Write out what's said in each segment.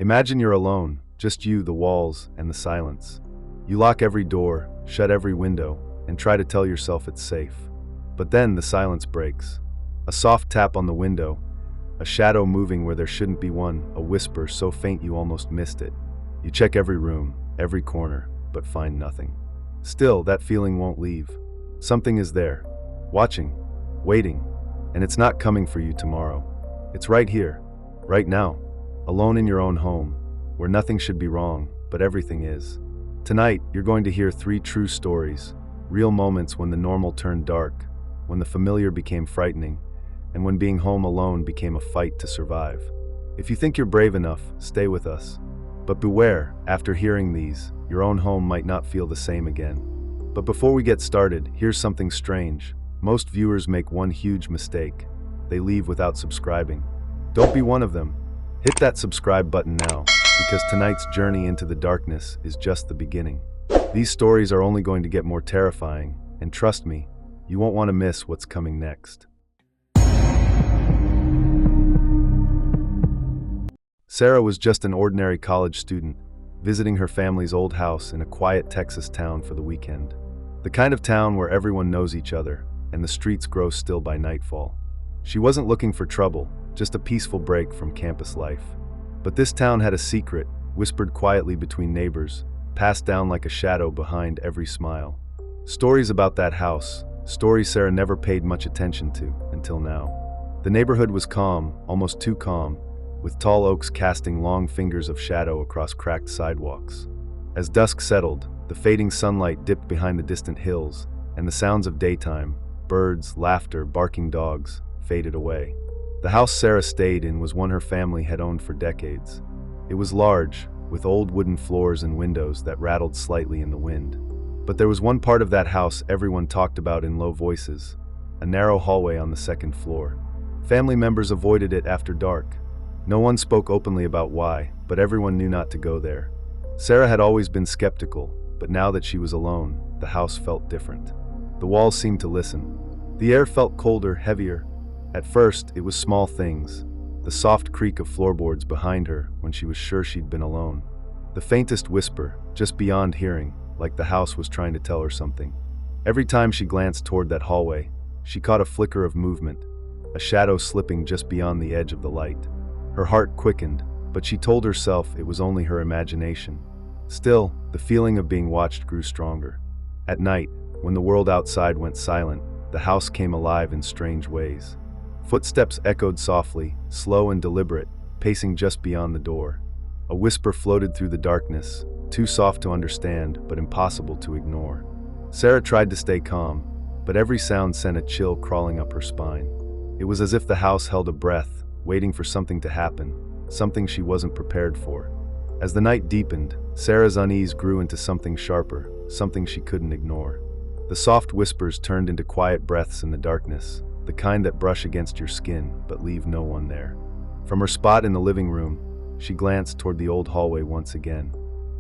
Imagine you're alone, just you, the walls, and the silence. You lock every door, shut every window, and try to tell yourself it's safe. But then the silence breaks. A soft tap on the window, a shadow moving where there shouldn't be one, a whisper so faint you almost missed it. You check every room, every corner, but find nothing. Still, that feeling won't leave. Something is there, watching, waiting, and it's not coming for you tomorrow. It's right here, right now, alone in your own home, where nothing should be wrong, but everything is. Tonight, you're going to hear 3 true stories, real moments when the normal turned dark, when the familiar became frightening, and when being home alone became a fight to survive. If you think you're brave enough, stay with us. But beware, after hearing these, your own home might not feel the same again. But before we get started, here's something strange. Most viewers make one huge mistake. They leave without subscribing. Don't be one of them. Hit that subscribe button now, because tonight's journey into the darkness is just the beginning. These stories are only going to get more terrifying, and trust me, you won't want to miss what's coming next. Sarah was just an ordinary college student, visiting her family's old house in a quiet Texas town for the weekend. The kind of town where everyone knows each other, and the streets grow still by nightfall. She wasn't looking for trouble, just a peaceful break from campus life. But this town had a secret, whispered quietly between neighbors, passed down like a shadow behind every smile. Stories about that house, stories Sarah never paid much attention to, until now. The neighborhood was calm, almost too calm, with tall oaks casting long fingers of shadow across cracked sidewalks. As dusk settled, the fading sunlight dipped behind the distant hills, and the sounds of daytime, birds, laughter, barking dogs, faded away. The house Sarah stayed in was one her family had owned for decades. It was large, with old wooden floors and windows that rattled slightly in the wind. But there was one part of that house everyone talked about in low voices, a narrow hallway on the second floor. Family members avoided it after dark. No one spoke openly about why, but everyone knew not to go there. Sarah had always been skeptical, but now that she was alone, the house felt different. The walls seemed to listen. The air felt colder, heavier. At first, it was small things. The soft creak of floorboards behind her when she was sure she'd been alone. The faintest whisper, just beyond hearing, like the house was trying to tell her something. Every time she glanced toward that hallway, she caught a flicker of movement, a shadow slipping just beyond the edge of the light. Her heart quickened, but she told herself it was only her imagination. Still, the feeling of being watched grew stronger. At night, when the world outside went silent, the house came alive in strange ways. Footsteps echoed softly, slow and deliberate, pacing just beyond the door. A whisper floated through the darkness, too soft to understand, but impossible to ignore. Sarah tried to stay calm, but every sound sent a chill crawling up her spine. It was as if the house held a breath, waiting for something to happen, something she wasn't prepared for. As the night deepened, Sarah's unease grew into something sharper, something she couldn't ignore. The soft whispers turned into quiet breaths in the darkness, the kind that brush against your skin but leave no one there. From her spot in the living room, she glanced toward the old hallway once again.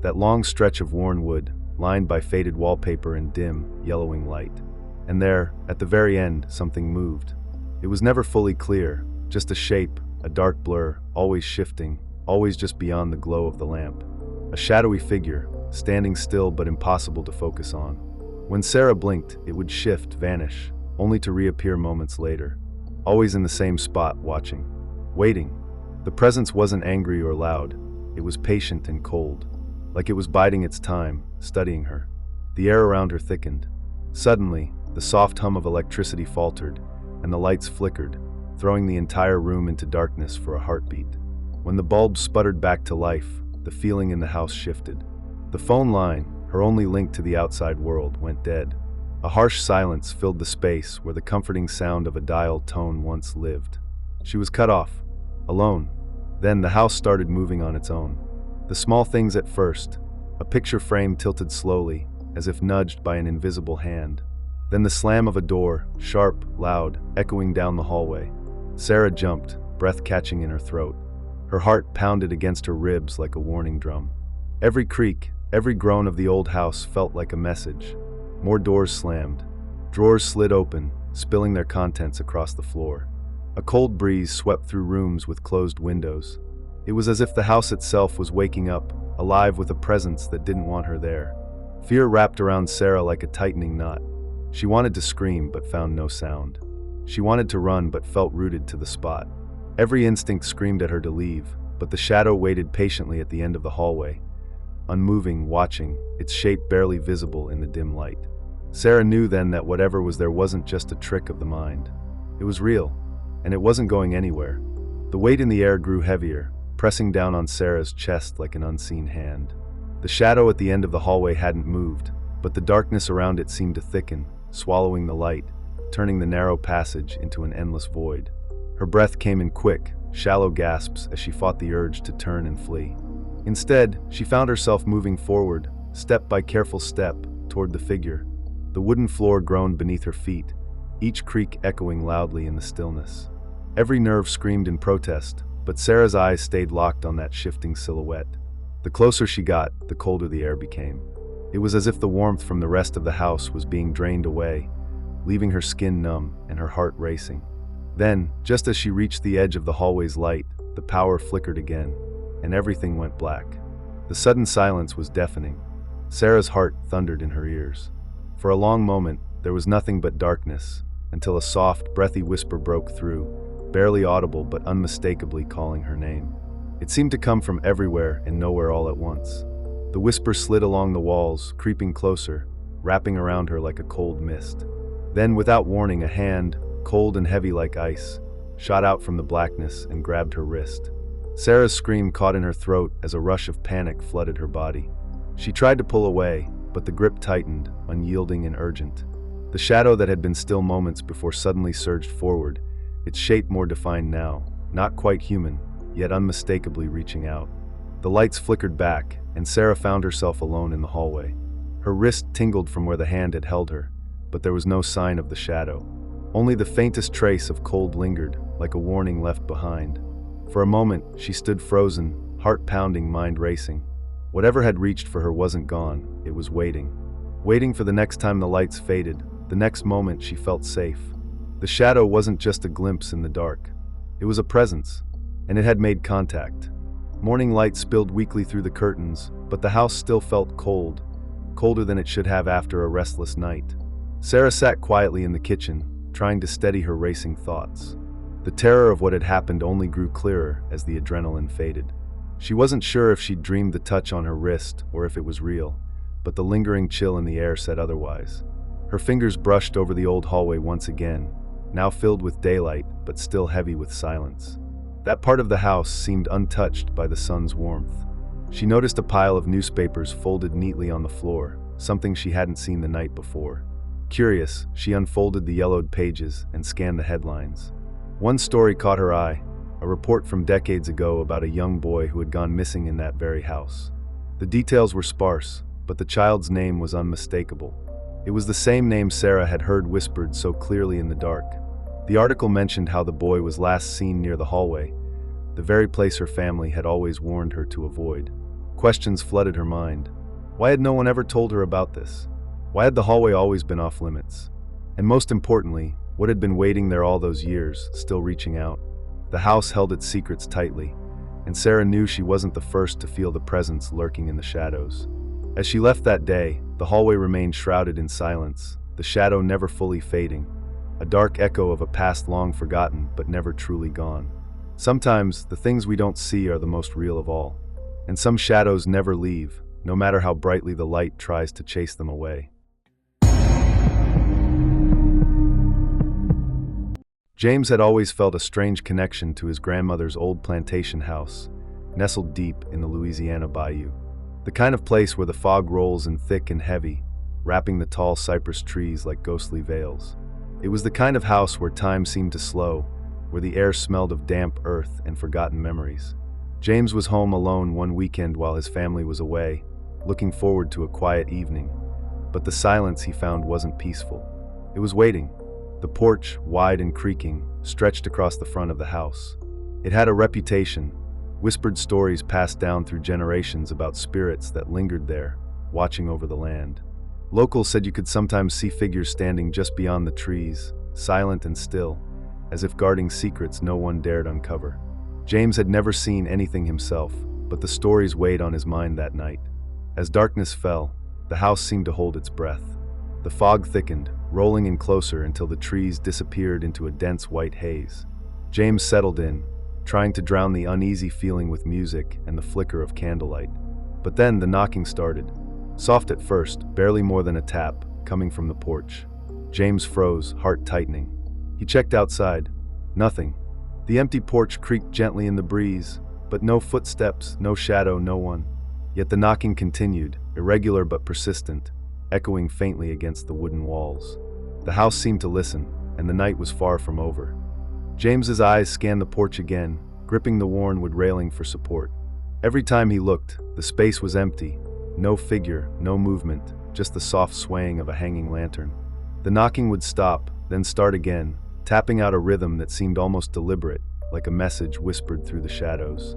That long stretch of worn wood, lined by faded wallpaper and dim, yellowing light. And there, at the very end, something moved. It was never fully clear, just a shape, a dark blur, always shifting, always just beyond the glow of the lamp. A shadowy figure, standing still but impossible to focus on. When Sarah blinked, it would shift, vanish, only to reappear moments later. Always in the same spot, watching. Waiting. The presence wasn't angry or loud. It was patient and cold. Like it was biding its time, studying her. The air around her thickened. Suddenly, the soft hum of electricity faltered, and the lights flickered, throwing the entire room into darkness for a heartbeat. When the bulb sputtered back to life, the feeling in the house shifted. The phone line, her only link to the outside world, went dead. A harsh silence filled the space where the comforting sound of a dial tone once lived. She was cut off, alone. Then the house started moving on its own. The small things at first, a picture frame tilted slowly, as if nudged by an invisible hand. Then the slam of a door, sharp, loud, echoing down the hallway. Sarah jumped, breath catching in her throat. Her heart pounded against her ribs like a warning drum. Every creak, every groan of the old house felt like a message. More doors slammed. Drawers slid open, spilling their contents across the floor. A cold breeze swept through rooms with closed windows. It was as if the house itself was waking up, alive with a presence that didn't want her there. Fear wrapped around Sarah like a tightening knot. She wanted to scream but found no sound. She wanted to run but felt rooted to the spot. Every instinct screamed at her to leave, but the shadow waited patiently at the end of the hallway, unmoving, watching, its shape barely visible in the dim light. Sarah knew then that whatever was there wasn't just a trick of the mind. It was real, and it wasn't going anywhere. The weight in the air grew heavier, pressing down on Sarah's chest like an unseen hand. The shadow at the end of the hallway hadn't moved, but the darkness around it seemed to thicken, swallowing the light, turning the narrow passage into an endless void. Her breath came in quick, shallow gasps as she fought the urge to turn and flee. Instead, she found herself moving forward, step by careful step, toward the figure. The wooden floor groaned beneath her feet, each creak echoing loudly in the stillness. Every nerve screamed in protest, but Sarah's eyes stayed locked on that shifting silhouette. The closer she got, the colder the air became. It was as if the warmth from the rest of the house was being drained away, leaving her skin numb and her heart racing. Then, just as she reached the edge of the hallway's light, the power flickered again, and everything went black. The sudden silence was deafening. Sarah's heart thundered in her ears. For a long moment, there was nothing but darkness, until a soft, breathy whisper broke through, barely audible but unmistakably calling her name. It seemed to come from everywhere and nowhere all at once. The whisper slid along the walls, creeping closer, wrapping around her like a cold mist. Then, without warning, a hand, cold and heavy like ice, shot out from the blackness and grabbed her wrist. Sarah's scream caught in her throat as a rush of panic flooded her body. She tried to pull away, but the grip tightened, unyielding and urgent. The shadow that had been still moments before suddenly surged forward, its shape more defined now, not quite human, yet unmistakably reaching out. The lights flickered back, and Sarah found herself alone in the hallway. Her wrist tingled from where the hand had held her, but there was no sign of the shadow. Only the faintest trace of cold lingered, like a warning left behind. For a moment, she stood frozen, heart pounding, mind racing. Whatever had reached for her wasn't gone, it was waiting. Waiting for the next time the lights faded, the next moment she felt safe. The shadow wasn't just a glimpse in the dark. It was a presence, and it had made contact. Morning light spilled weakly through the curtains, but the house still felt cold, colder than it should have after a restless night. Sarah sat quietly in the kitchen, trying to steady her racing thoughts. The terror of what had happened only grew clearer as the adrenaline faded. She wasn't sure if she'd dreamed the touch on her wrist or if it was real, but the lingering chill in the air said otherwise. Her fingers brushed over the old hallway once again, now filled with daylight but still heavy with silence. That part of the house seemed untouched by the sun's warmth. She noticed a pile of newspapers folded neatly on the floor, something she hadn't seen the night before. Curious, she unfolded the yellowed pages and scanned the headlines. One story caught her eye, a report from decades ago about a young boy who had gone missing in that very house. The details were sparse, but the child's name was unmistakable. It was the same name Sarah had heard whispered so clearly in the dark. The article mentioned how the boy was last seen near the hallway, the very place her family had always warned her to avoid. Questions flooded her mind. Why had no one ever told her about this? Why had the hallway always been off limits? And most importantly, what had been waiting there all those years, still reaching out? The house held its secrets tightly, and Sarah knew she wasn't the first to feel the presence lurking in the shadows. As she left that day, the hallway remained shrouded in silence, the shadow never fully fading, a dark echo of a past long forgotten but never truly gone. Sometimes, the things we don't see are the most real of all, and some shadows never leave, no matter how brightly the light tries to chase them away. James had always felt a strange connection to his grandmother's old plantation house, nestled deep in the Louisiana bayou. The kind of place where the fog rolls in thick and heavy, wrapping the tall cypress trees like ghostly veils. It was the kind of house where time seemed to slow, where the air smelled of damp earth and forgotten memories. James was home alone one weekend while his family was away, looking forward to a quiet evening. But the silence he found wasn't peaceful. It was waiting. The porch, wide and creaking, stretched across the front of the house. It had a reputation, whispered stories passed down through generations about spirits that lingered there, watching over the land. Locals said you could sometimes see figures standing just beyond the trees, silent and still, as if guarding secrets no one dared uncover. James had never seen anything himself, but the stories weighed on his mind that night. As darkness fell, the house seemed to hold its breath. The fog thickened, rolling in closer until the trees disappeared into a dense white haze. James settled in, trying to drown the uneasy feeling with music and the flicker of candlelight. But then the knocking started. Soft at first, barely more than a tap, coming from the porch. James froze, heart tightening. He checked outside. Nothing. The empty porch creaked gently in the breeze, but no footsteps, no shadow, no one. Yet the knocking continued, irregular but persistent, echoing faintly against the wooden walls. The house seemed to listen, and the night was far from over. James's eyes scanned the porch again, gripping the worn wood railing for support. Every time he looked, the space was empty. No figure, no movement, just the soft swaying of a hanging lantern. The knocking would stop, then start again, tapping out a rhythm that seemed almost deliberate, like a message whispered through the shadows.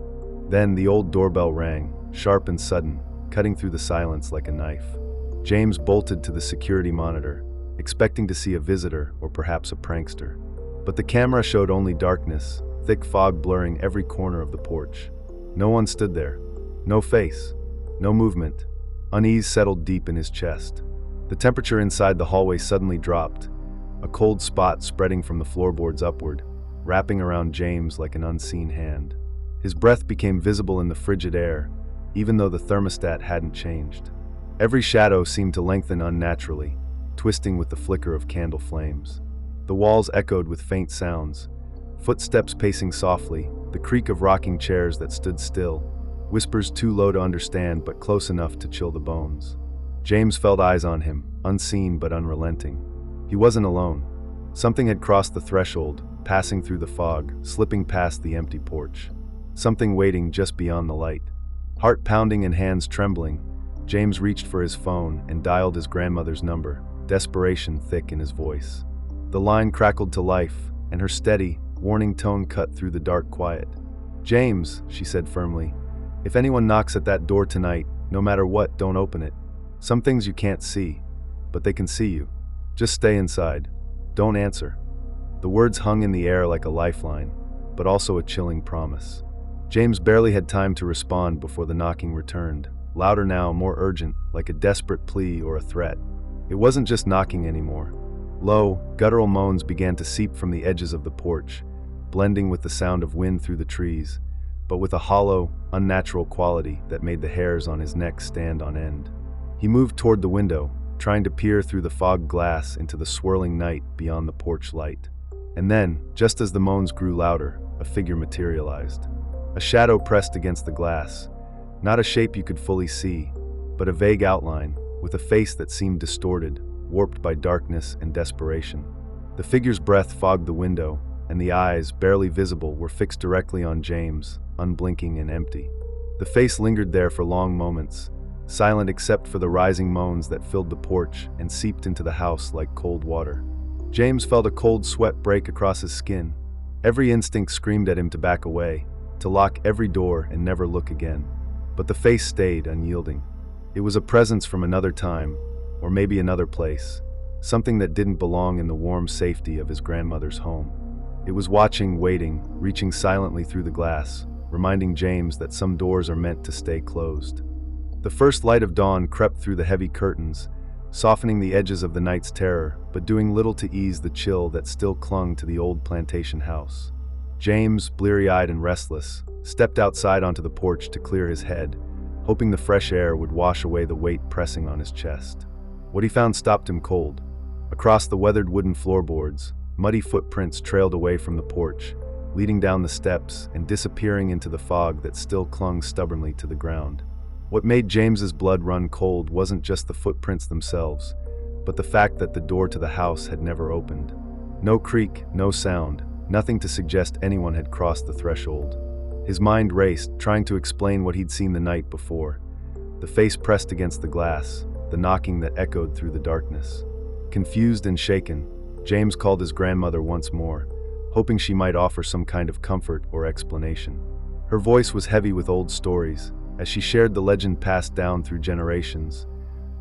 Then the old doorbell rang, sharp and sudden, cutting through the silence like a knife. James bolted to the security monitor, expecting to see a visitor or perhaps a prankster. But the camera showed only darkness, thick fog blurring every corner of the porch. No one stood there. No face. No movement. Unease settled deep in his chest. The temperature inside the hallway suddenly dropped, a cold spot spreading from the floorboards upward, wrapping around James like an unseen hand. His breath became visible in the frigid air, even though the thermostat hadn't changed. Every shadow seemed to lengthen unnaturally, twisting with the flicker of candle flames. The walls echoed with faint sounds, footsteps pacing softly, the creak of rocking chairs that stood still, whispers too low to understand but close enough to chill the bones. James felt eyes on him, unseen but unrelenting. He wasn't alone. Something had crossed the threshold, passing through the fog, slipping past the empty porch. Something waiting just beyond the light. Heart pounding and hands trembling, James reached for his phone and dialed his grandmother's number, desperation thick in his voice. The line crackled to life, and her steady, warning tone cut through the dark quiet. "James," she said firmly, "if anyone knocks at that door tonight, no matter what, don't open it. Some things you can't see, but they can see you. Just stay inside. Don't answer." The words hung in the air like a lifeline, but also a chilling promise. James barely had time to respond before the knocking returned, louder now, more urgent, like a desperate plea or a threat. It wasn't just knocking anymore. Low, guttural moans began to seep from the edges of the porch, blending with the sound of wind through the trees, but with a hollow, unnatural quality that made the hairs on his neck stand on end. He moved toward the window, trying to peer through the fog glass into the swirling night beyond the porch light. And then, just as the moans grew louder, a figure materialized. A shadow pressed against the glass, not a shape you could fully see, but a vague outline, with a face that seemed distorted, warped by darkness and desperation. The figure's breath fogged the window, and the eyes, barely visible, were fixed directly on James, unblinking and empty. The face lingered there for long moments, silent except for the rising moans that filled the porch and seeped into the house like cold water. James felt a cold sweat break across his skin. Every instinct screamed at him to back away, to lock every door and never look again. But the face stayed unyielding. It was a presence from another time, or maybe another place, something that didn't belong in the warm safety of his grandmother's home. It was watching, waiting, reaching silently through the glass, reminding James that some doors are meant to stay closed. The first light of dawn crept through the heavy curtains, softening the edges of the night's terror, but doing little to ease the chill that still clung to the old plantation house. James, bleary-eyed and restless, stepped outside onto the porch to clear his head, hoping the fresh air would wash away the weight pressing on his chest. What he found stopped him cold. Across the weathered wooden floorboards, muddy footprints trailed away from the porch, leading down the steps and disappearing into the fog that still clung stubbornly to the ground. What made James's blood run cold wasn't just the footprints themselves, but the fact that the door to the house had never opened. No creak, no sound, nothing to suggest anyone had crossed the threshold. His mind raced, trying to explain what he'd seen the night before. The face pressed against the glass, the knocking that echoed through the darkness. Confused and shaken, James called his grandmother once more, hoping she might offer some kind of comfort or explanation. Her voice was heavy with old stories, as she shared the legend passed down through generations.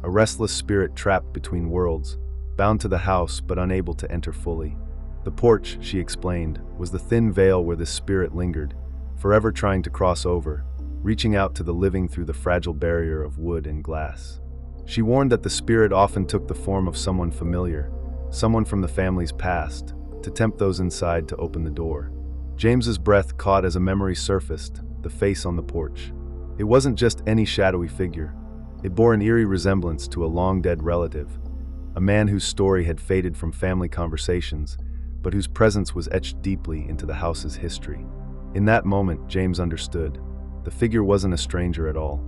A restless spirit trapped between worlds, bound to the house but unable to enter fully. The porch, she explained, was the thin veil where this spirit lingered, forever trying to cross over, reaching out to the living through the fragile barrier of wood and glass. She warned that the spirit often took the form of someone familiar, someone from the family's past, to tempt those inside to open the door. James's breath caught as a memory surfaced, the face on the porch. It wasn't just any shadowy figure. It bore an eerie resemblance to a long-dead relative, a man whose story had faded from family conversations, but whose presence was etched deeply into the house's history. In that moment, James understood. The figure wasn't a stranger at all.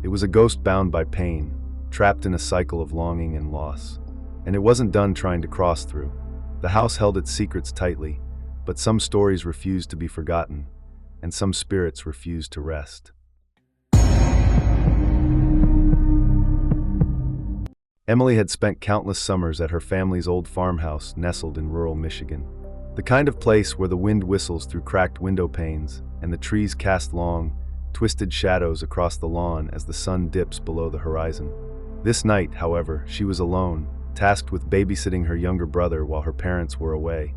It was a ghost bound by pain, trapped in a cycle of longing and loss. And it wasn't done trying to cross through. The house held its secrets tightly, but some stories refused to be forgotten, and some spirits refused to rest. Emily had spent countless summers at her family's old farmhouse nestled in rural Michigan. The kind of place where the wind whistles through cracked window panes and the trees cast long, twisted shadows across the lawn as the sun dips below the horizon. This night, however, she was alone, tasked with babysitting her younger brother while her parents were away,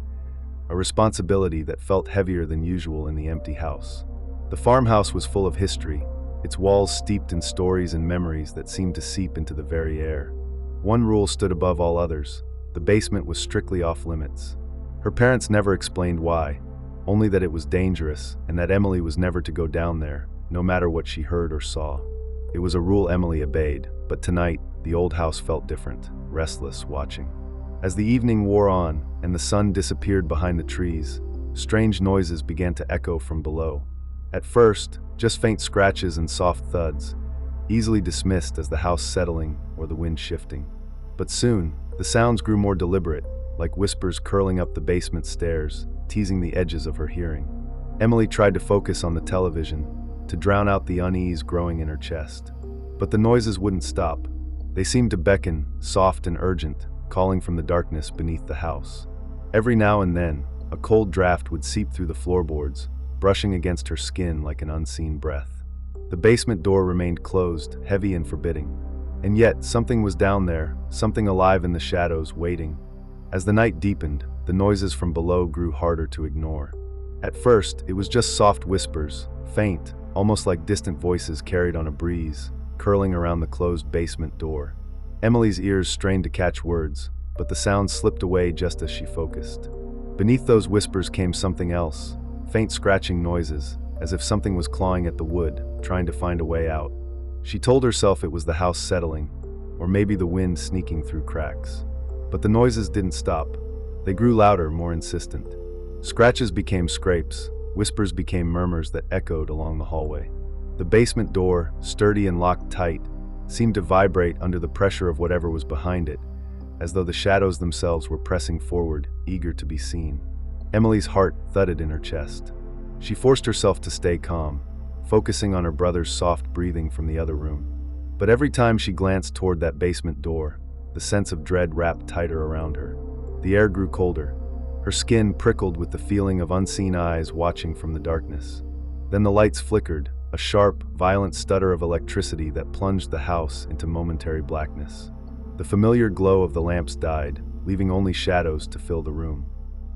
a responsibility that felt heavier than usual in the empty house. The farmhouse was full of history, its walls steeped in stories and memories that seemed to seep into the very air. One rule stood above all others: the basement was strictly off-limits. Her parents never explained why, only that it was dangerous and that Emily was never to go down there, no matter what she heard or saw. It was a rule Emily obeyed, but tonight, the old house felt different, restless, watching. As the evening wore on and the sun disappeared behind the trees, strange noises began to echo from below. At first, just faint scratches and soft thuds, easily dismissed as the house settling or the wind shifting. But soon, the sounds grew more deliberate, like whispers curling up the basement stairs, teasing the edges of her hearing. Emily tried to focus on the television, to drown out the unease growing in her chest. But the noises wouldn't stop. They seemed to beckon, soft and urgent, calling from the darkness beneath the house. Every now and then, a cold draft would seep through the floorboards, brushing against her skin like an unseen breath. The basement door remained closed, heavy and forbidding. And yet, something was down there, something alive in the shadows, waiting. As the night deepened, the noises from below grew harder to ignore. At first, it was just soft whispers, faint, almost like distant voices carried on a breeze, curling around the closed basement door. Emily's ears strained to catch words, but the sounds slipped away just as she focused. Beneath those whispers came something else, faint scratching noises, as if something was clawing at the wood, trying to find a way out. She told herself it was the house settling, or maybe the wind sneaking through cracks. But the noises didn't stop. They grew louder, more insistent. Scratches became scrapes, whispers became murmurs that echoed along the hallway. The basement door, sturdy and locked tight, seemed to vibrate under the pressure of whatever was behind it, as though the shadows themselves were pressing forward, eager to be seen. Emily's heart thudded in her chest. She forced herself to stay calm, focusing on her brother's soft breathing from the other room. But every time she glanced toward that basement door, the sense of dread wrapped tighter around her. The air grew colder. Her skin prickled with the feeling of unseen eyes watching from the darkness. Then the lights flickered, a sharp, violent stutter of electricity that plunged the house into momentary blackness. The familiar glow of the lamps died, leaving only shadows to fill the room.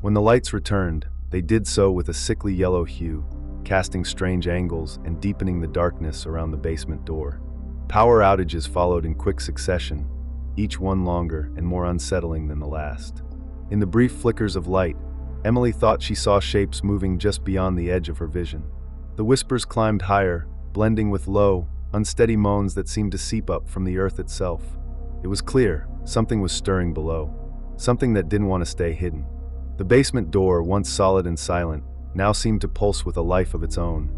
When the lights returned, they did so with a sickly yellow hue, casting strange angles and deepening the darkness around the basement door. Power outages followed in quick succession, each one longer and more unsettling than the last. In the brief flickers of light, Emily thought she saw shapes moving just beyond the edge of her vision. The whispers climbed higher, blending with low, unsteady moans that seemed to seep up from the earth itself. It was clear, something was stirring below, something that didn't want to stay hidden. The basement door, once solid and silent, now seemed to pulse with a life of its own,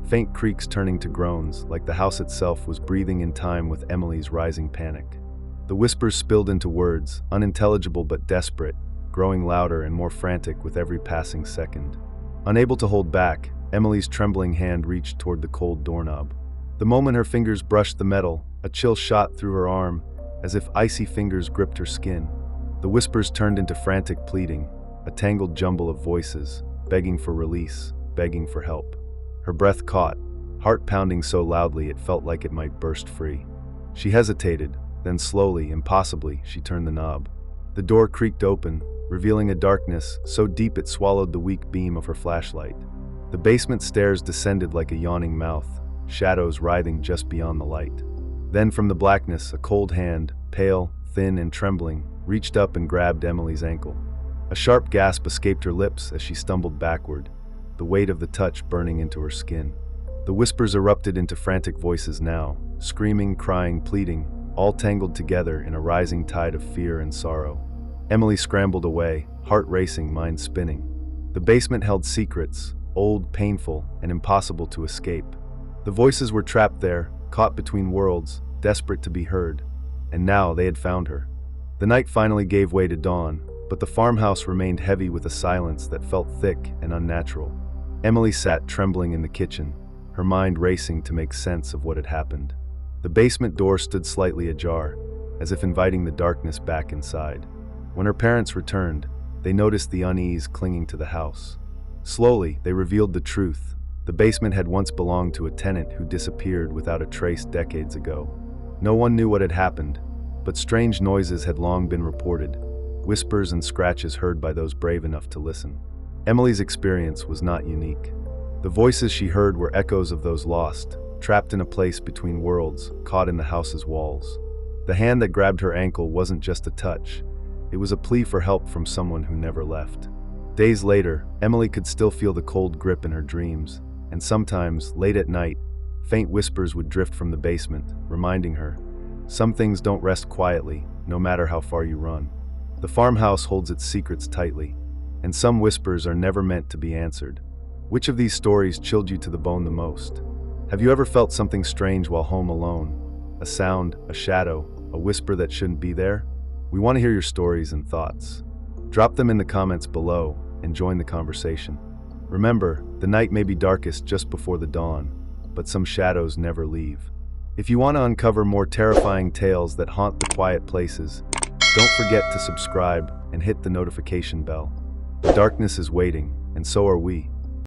faint creaks turning to groans, like the house itself was breathing in time with Emily's rising panic. The whispers spilled into words, unintelligible but desperate, growing louder and more frantic with every passing second. Unable to hold back, Emily's trembling hand reached toward the cold doorknob. The moment her fingers brushed the metal, a chill shot through her arm, as if icy fingers gripped her skin. The whispers turned into frantic pleading, a tangled jumble of voices, begging for release, begging for help. Her breath caught, heart pounding so loudly it felt like it might burst free. She hesitated, then slowly, impossibly, she turned the knob. The door creaked open, revealing a darkness so deep it swallowed the weak beam of her flashlight. The basement stairs descended like a yawning mouth, shadows writhing just beyond the light. Then from the blackness, a cold hand, pale, thin, and trembling, reached up and grabbed Emily's ankle. A sharp gasp escaped her lips as she stumbled backward, the weight of the touch burning into her skin. The whispers erupted into frantic voices now, screaming, crying, pleading, all tangled together in a rising tide of fear and sorrow. Emily scrambled away, heart racing, mind spinning. The basement held secrets, old, painful, and impossible to escape. The voices were trapped there, caught between worlds, desperate to be heard. And now they had found her. The night finally gave way to dawn, but the farmhouse remained heavy with a silence that felt thick and unnatural. Emily sat trembling in the kitchen, her mind racing to make sense of what had happened. The basement door stood slightly ajar, as if inviting the darkness back inside. When her parents returned, they noticed the unease clinging to the house. Slowly, they revealed the truth. The basement had once belonged to a tenant who disappeared without a trace decades ago. No one knew what had happened, but strange noises had long been reported, whispers and scratches heard by those brave enough to listen. Emily's experience was not unique. The voices she heard were echoes of those lost, trapped in a place between worlds, caught in the house's walls. The hand that grabbed her ankle wasn't just a touch. It was a plea for help from someone who never left. Days later, Emily could still feel the cold grip in her dreams, and sometimes, late at night, faint whispers would drift from the basement, reminding her, some things don't rest quietly, no matter how far you run. The farmhouse holds its secrets tightly, and some whispers are never meant to be answered. Which of these stories chilled you to the bone the most? Have you ever felt something strange while home alone? A sound, a shadow, a whisper that shouldn't be there? We want to hear your stories and thoughts. Drop them in the comments below and join the conversation. Remember, the night may be darkest just before the dawn, but some shadows never leave. If you want to uncover more terrifying tales that haunt the quiet places, don't forget to subscribe and hit the notification bell. The darkness is waiting, and so are we.